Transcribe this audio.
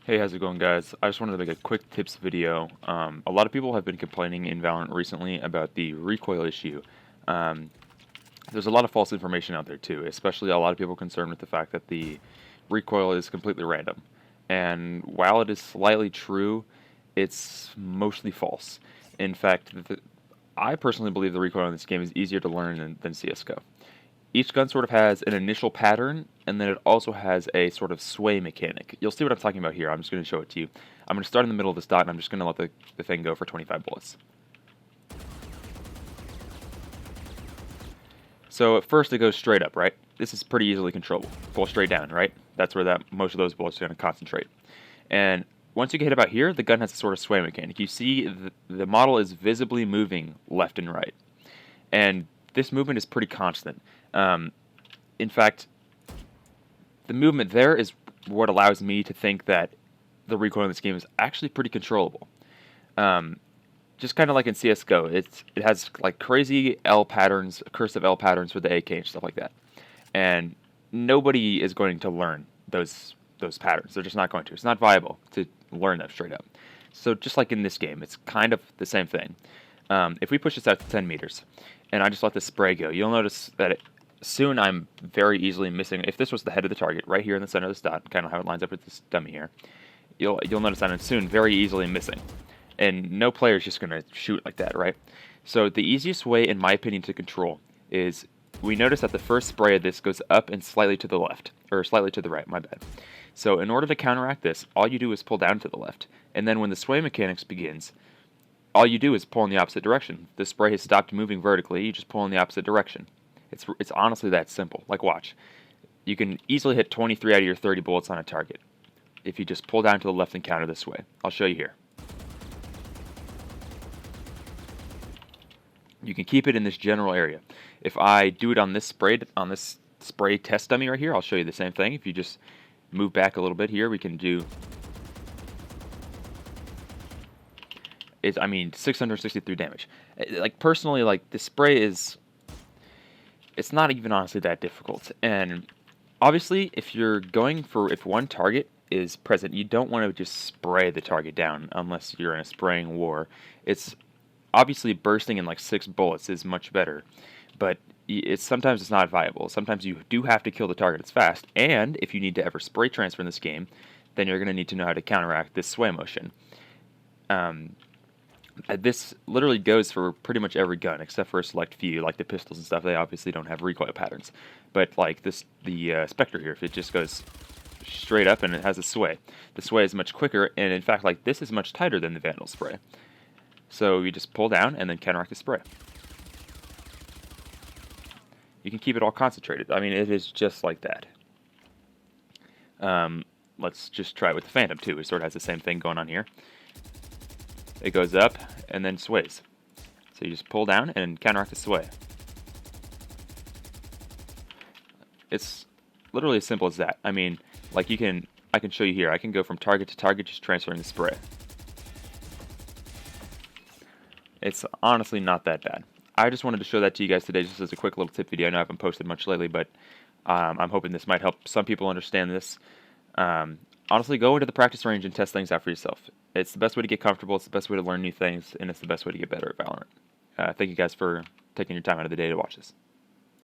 Hey, how's it going, guys? I just wanted to make a quick tips video. A lot of people have been complaining in Valorant recently about the recoil issue. Um, there's a lot of false information out there too, especially a lot of people concerned with the fact that the recoil is completely random. And while it is slightly true, it's mostly false. In fact, I personally believe the recoil in this game is easier to learn than CSGO. Each gun sort of has an initial pattern, and then it also has a sort of sway mechanic. You'll see what I'm talking about here. I'm just going to show it to you. I'm going to start in the middle of this dot, and I'm just going to let the thing go for 25 bullets. So at first it goes straight up, right? This is pretty easily controllable. Pull straight down, right? That's where most of those bullets are going to concentrate. And once you get hit about here, the gun has a sort of sway mechanic. You see the model is visibly moving left and right. And this movement is pretty constant. In fact, the movement there is what allows me to think that the recoil in this game is actually pretty controllable. Just kind of like in CS:GO, it has like crazy L patterns, cursive L patterns for the AK and stuff like that, and nobody is going to learn those patterns. They're just not going to. It's not viable to learn them straight up. So just like in this game, it's kind of the same thing. If we push this out to 10 meters, and I just let this spray go, you'll notice that soon I'm very easily missing. If this was the head of the target, right here in the center of this dot, kind of how it lines up with this dummy here, you'll notice that I'm soon very easily missing. And no player is just going to shoot like that, right? So the easiest way, in my opinion, to control is we notice that the first spray of this goes up and slightly to the left, or slightly to the right, my bad. So in order to counteract this, all you do is pull down to the left. And then when the sway mechanics begins, all you do is pull in the opposite direction. The spray has stopped moving vertically, you just pull in the opposite direction. It's honestly that simple. Like, watch. You can easily hit 23 out of your 30 bullets on a target if you just pull down to the left and counter this way. I'll show you here. You can keep it in this general area. If I do it on this spray test dummy right here, I'll show you the same thing. If you just move back a little bit here, we can do 663 damage. Like, personally, like, this spray is, it's not even honestly that difficult. And obviously, if one target is present, you don't want to just spray the target down unless you're in a spraying war. It's obviously bursting in like 6 bullets is much better, but sometimes it's not viable. Sometimes you do have to kill the target as fast, and if you need to ever spray transfer in this game, then you're going to need to know how to counteract this sway motion. This literally goes for pretty much every gun, except for a select few, like the pistols and stuff. They obviously don't have recoil patterns. But like the Spectre here, if it just goes straight up and it has a sway, the sway is much quicker, and in fact, like, this is much tighter than the Vandal spray. So you just pull down and then counteract the spray. You can keep it all concentrated. I mean, it is just like that. Let's just try it with the Phantom too. It sort of has the same thing going on here. It goes up and then sways. So you just pull down and counteract the sway. It's literally as simple as that. I mean, like, I can show you here. I can go from target to target just transferring the spray. It's honestly not that bad. I just wanted to show that to you guys today just as a quick little tip video. I know I haven't posted much lately, but I'm hoping this might help some people understand this. Honestly, go into the practice range and test things out for yourself. It's the best way to get comfortable, it's the best way to learn new things, and it's the best way to get better at Valorant. Thank you guys for taking your time out of the day to watch this.